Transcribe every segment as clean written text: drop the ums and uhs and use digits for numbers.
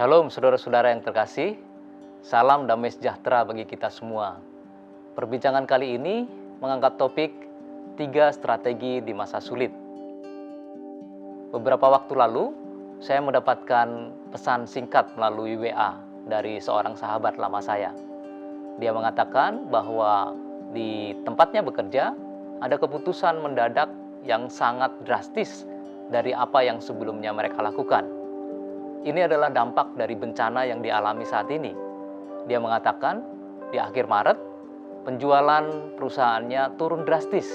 Shalom saudara-saudara yang terkasih, salam damai sejahtera bagi kita semua. Perbincangan kali ini mengangkat topik 3 strategi di masa sulit. Beberapa waktu lalu, saya mendapatkan pesan singkat melalui WA dari seorang sahabat lama saya. Dia mengatakan bahwa di tempatnya bekerja, ada keputusan mendadak yang sangat drastis dari apa yang sebelumnya mereka lakukan. Ini adalah dampak dari bencana yang dialami saat ini. Dia mengatakan di akhir Maret, penjualan perusahaannya turun drastis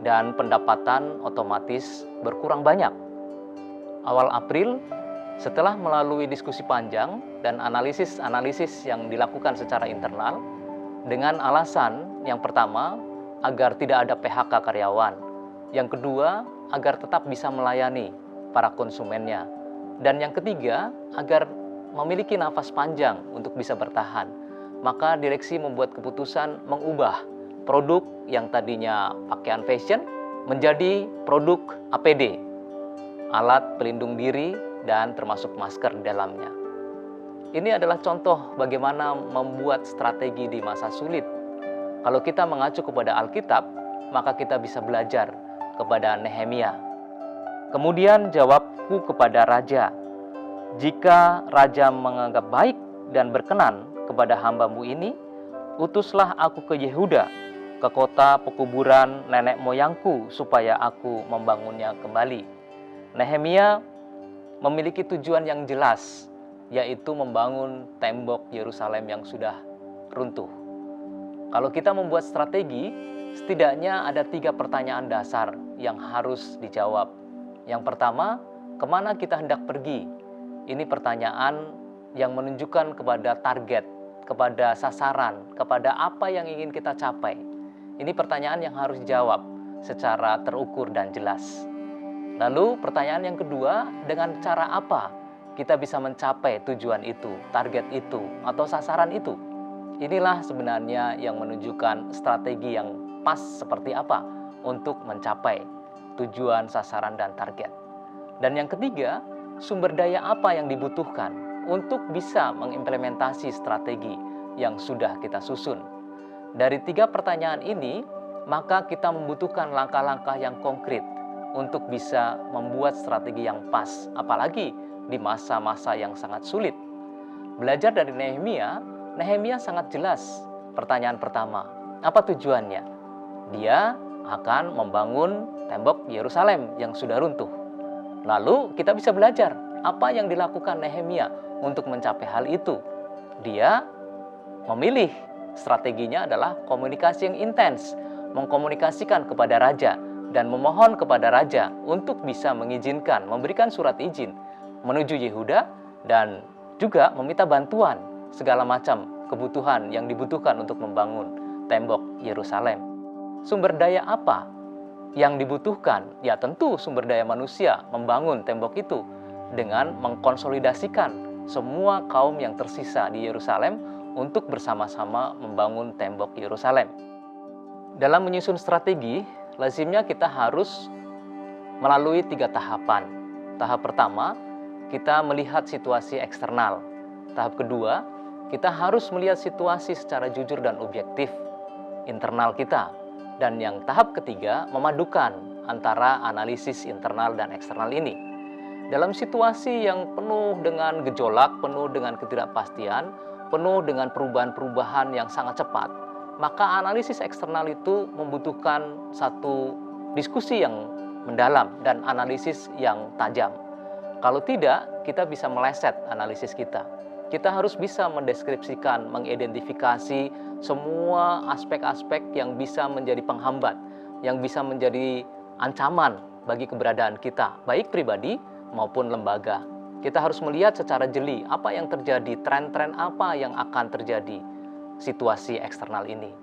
dan pendapatan otomatis berkurang banyak. Awal April, setelah melalui diskusi panjang dan analisis yang dilakukan secara internal, dengan alasan yang pertama, agar tidak ada PHK karyawan. Yang kedua, agar tetap bisa melayani para konsumennya. Dan yang ketiga, agar memiliki nafas panjang untuk bisa bertahan. Maka direksi membuat keputusan mengubah produk yang tadinya pakaian fashion menjadi produk APD, alat pelindung diri dan termasuk masker di dalamnya. Ini adalah contoh bagaimana membuat strategi di masa sulit. Kalau kita mengacu kepada Alkitab, maka kita bisa belajar kepada Nehemia. Kemudian jawabku kepada raja, jika raja menganggap baik dan berkenan kepada hamba-Mu ini, utuslah aku ke Yehuda, ke kota pekuburan nenek moyangku, supaya aku membangunnya kembali. Nehemia memiliki tujuan yang jelas, yaitu membangun tembok Yerusalem yang sudah runtuh. Kalau kita membuat strategi, setidaknya ada 3 pertanyaan dasar yang harus dijawab. Yang pertama, kemana kita hendak pergi? Ini pertanyaan yang menunjukkan kepada target, kepada sasaran, kepada apa yang ingin kita capai. Ini pertanyaan yang harus dijawab secara terukur dan jelas. Lalu pertanyaan yang kedua, dengan cara apa kita bisa mencapai tujuan itu, target itu, atau sasaran itu? Inilah sebenarnya yang menunjukkan strategi yang pas seperti apa untuk mencapai tujuan, sasaran, dan target. Dan yang ketiga, sumber daya apa yang dibutuhkan untuk bisa mengimplementasi strategi yang sudah kita susun. Dari 3 pertanyaan ini, maka kita membutuhkan langkah-langkah yang konkret untuk bisa membuat strategi yang pas, apalagi di masa-masa yang sangat sulit. Belajar dari Nehemia sangat jelas. Pertanyaan pertama, apa tujuannya? Dia akan membangun tembok Yerusalem yang sudah runtuh. Lalu kita bisa belajar apa yang dilakukan Nehemia untuk mencapai hal itu. Dia memilih strateginya adalah komunikasi yang intens, mengkomunikasikan kepada raja dan memohon kepada raja untuk bisa mengizinkan, memberikan surat izin menuju Yehuda dan juga meminta bantuan segala macam kebutuhan yang dibutuhkan untuk membangun tembok Yerusalem. Sumber daya apa yang dibutuhkan? Ya tentu sumber daya manusia membangun tembok itu dengan mengkonsolidasikan semua kaum yang tersisa di Yerusalem untuk bersama-sama membangun tembok Yerusalem. Dalam menyusun strategi, lazimnya kita harus melalui 3 tahapan. Tahap pertama, kita melihat situasi eksternal. Tahap kedua, kita harus melihat situasi secara jujur dan objektif internal kita. Dan yang tahap ketiga, memadukan antara analisis internal dan eksternal ini. Dalam situasi yang penuh dengan gejolak, penuh dengan ketidakpastian, penuh dengan perubahan-perubahan yang sangat cepat, maka analisis eksternal itu membutuhkan satu diskusi yang mendalam dan analisis yang tajam. Kalau tidak, kita bisa meleset analisis kita. Kita harus bisa mendeskripsikan, mengidentifikasi semua aspek-aspek yang bisa menjadi penghambat, yang bisa menjadi ancaman bagi keberadaan kita, baik pribadi maupun lembaga. Kita harus melihat secara jeli apa yang terjadi, tren-tren apa yang akan terjadi situasi eksternal ini.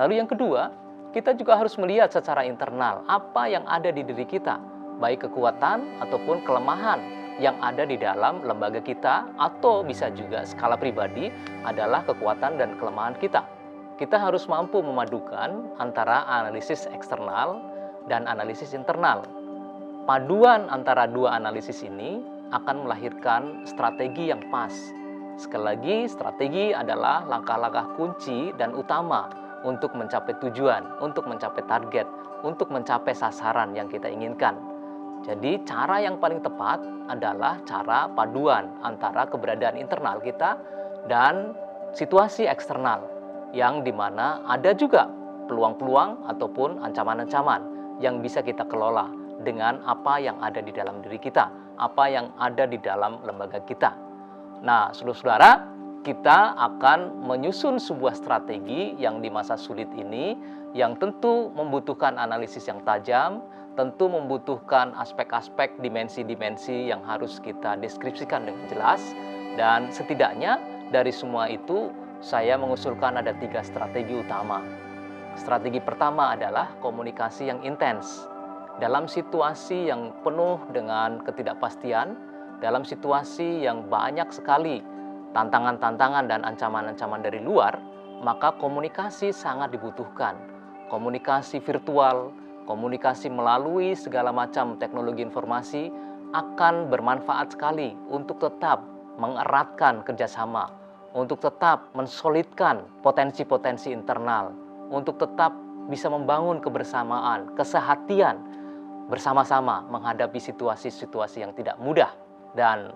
Lalu yang kedua, kita juga harus melihat secara internal apa yang ada di diri kita, baik kekuatan ataupun kelemahan yang ada di dalam lembaga kita, atau bisa juga skala pribadi adalah kekuatan dan kelemahan kita. Kita harus mampu memadukan antara analisis eksternal dan analisis internal. Paduan antara 2 analisis ini akan melahirkan strategi yang pas. Sekali lagi, strategi adalah langkah-langkah kunci dan utama untuk mencapai tujuan, untuk mencapai target, untuk mencapai sasaran yang kita inginkan. Jadi cara yang paling tepat adalah cara paduan antara keberadaan internal kita dan situasi eksternal, yang dimana ada juga peluang-peluang ataupun ancaman-ancaman yang bisa kita kelola dengan apa yang ada di dalam diri kita, apa yang ada di dalam lembaga kita. Nah, saudara-saudara, kita akan menyusun sebuah strategi yang di masa sulit ini, yang tentu membutuhkan analisis yang tajam, tentu membutuhkan aspek-aspek dimensi-dimensi yang harus kita deskripsikan dengan jelas. Dan setidaknya dari semua itu, saya mengusulkan ada 3 strategi utama. Strategi pertama adalah komunikasi yang intens. Dalam situasi yang penuh dengan ketidakpastian, dalam situasi yang banyak sekali tantangan-tantangan dan ancaman-ancaman dari luar, maka komunikasi sangat dibutuhkan. Komunikasi virtual, komunikasi melalui segala macam teknologi informasi akan bermanfaat sekali untuk tetap mengeratkan kerjasama, untuk tetap mensolidkan potensi-potensi internal, untuk tetap bisa membangun kebersamaan, kesehatian bersama-sama menghadapi situasi-situasi yang tidak mudah. Dan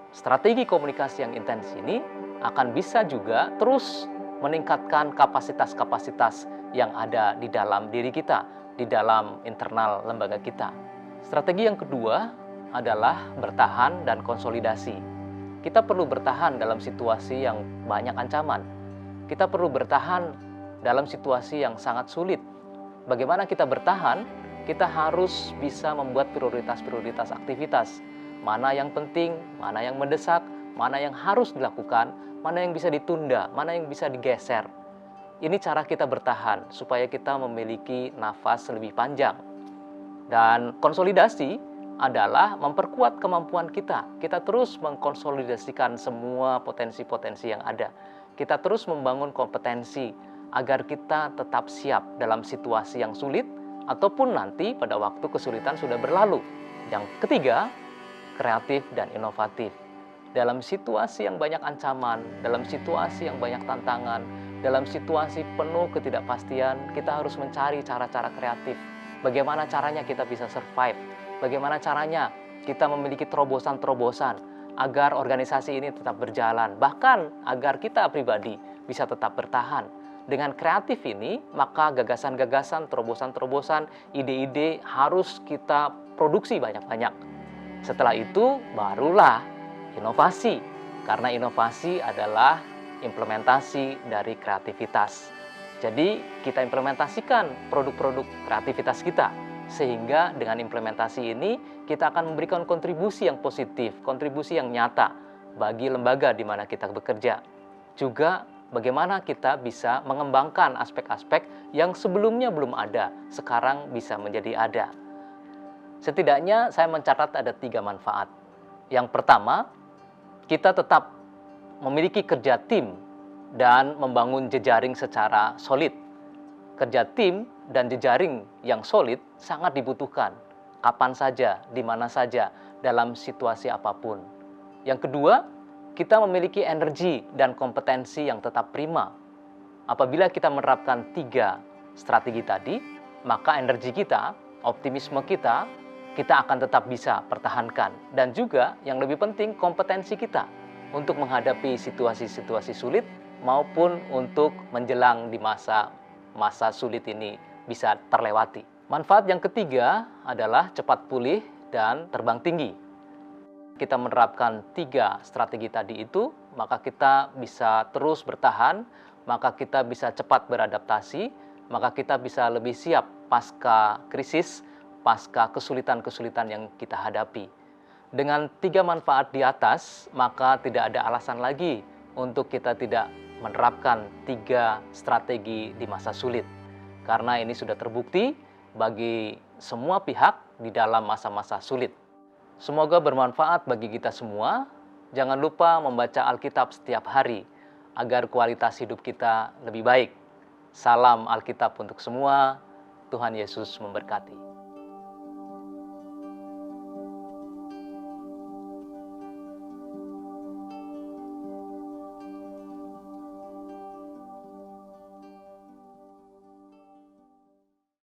strategi komunikasi yang intens ini akan bisa juga terus meningkatkan kapasitas-kapasitas yang ada di dalam diri kita, di dalam internal lembaga kita. Strategi yang kedua adalah bertahan dan konsolidasi. Kita perlu bertahan dalam situasi yang banyak ancaman. Kita perlu bertahan dalam situasi yang sangat sulit. Bagaimana kita bertahan? Kita harus bisa membuat prioritas-prioritas aktivitas. Mana yang penting, mana yang mendesak, mana yang harus dilakukan, mana yang bisa ditunda, mana yang bisa digeser. Ini cara kita bertahan supaya kita memiliki nafas lebih panjang. Dan konsolidasi adalah memperkuat kemampuan kita. Kita terus mengkonsolidasikan semua potensi-potensi yang ada. Kita terus membangun kompetensi agar kita tetap siap dalam situasi yang sulit ataupun nanti pada waktu kesulitan sudah berlalu. Yang ketiga, kreatif dan inovatif. Dalam situasi yang banyak ancaman, dalam situasi yang banyak tantangan, dalam situasi penuh ketidakpastian, kita harus mencari cara-cara kreatif. Bagaimana caranya kita bisa survive? Bagaimana caranya kita memiliki terobosan-terobosan agar organisasi ini tetap berjalan, bahkan agar kita pribadi bisa tetap bertahan. Dengan kreatif ini, maka gagasan-gagasan, terobosan-terobosan, ide-ide harus kita produksi banyak-banyak. Setelah itu, barulah inovasi. Karena inovasi adalah implementasi dari kreativitas. Jadi, kita implementasikan produk-produk kreativitas kita. Sehingga dengan implementasi ini, kita akan memberikan kontribusi yang positif, kontribusi yang nyata bagi lembaga di mana kita bekerja. Juga, bagaimana kita bisa mengembangkan aspek-aspek yang sebelumnya belum ada, sekarang bisa menjadi ada. Setidaknya saya mencatat ada 3 manfaat. Yang pertama, kita tetap memiliki kerja tim dan membangun jejaring secara solid. Kerja tim dan jejaring yang solid sangat dibutuhkan, kapan saja, di mana saja, dalam situasi apapun. Yang kedua, kita memiliki energi dan kompetensi yang tetap prima. Apabila kita menerapkan 3 strategi tadi, maka energi kita, optimisme kita akan tetap bisa pertahankan. Dan juga yang lebih penting, kompetensi kita untuk menghadapi situasi-situasi sulit maupun untuk menjelang di masa sulit ini bisa terlewati. Manfaat yang ketiga adalah cepat pulih dan terbang tinggi. Kita menerapkan 3 strategi tadi itu, maka kita bisa terus bertahan, maka kita bisa cepat beradaptasi, maka kita bisa lebih siap pasca krisis, pasca kesulitan-kesulitan yang kita hadapi. Dengan 3 manfaat di atas, maka tidak ada alasan lagi untuk kita tidak menerapkan 3 strategi di masa sulit. Karena ini sudah terbukti bagi semua pihak di dalam masa-masa sulit. Semoga bermanfaat bagi kita semua. Jangan lupa membaca Alkitab setiap hari agar kualitas hidup kita lebih baik. Salam Alkitab untuk semua. Tuhan Yesus memberkati.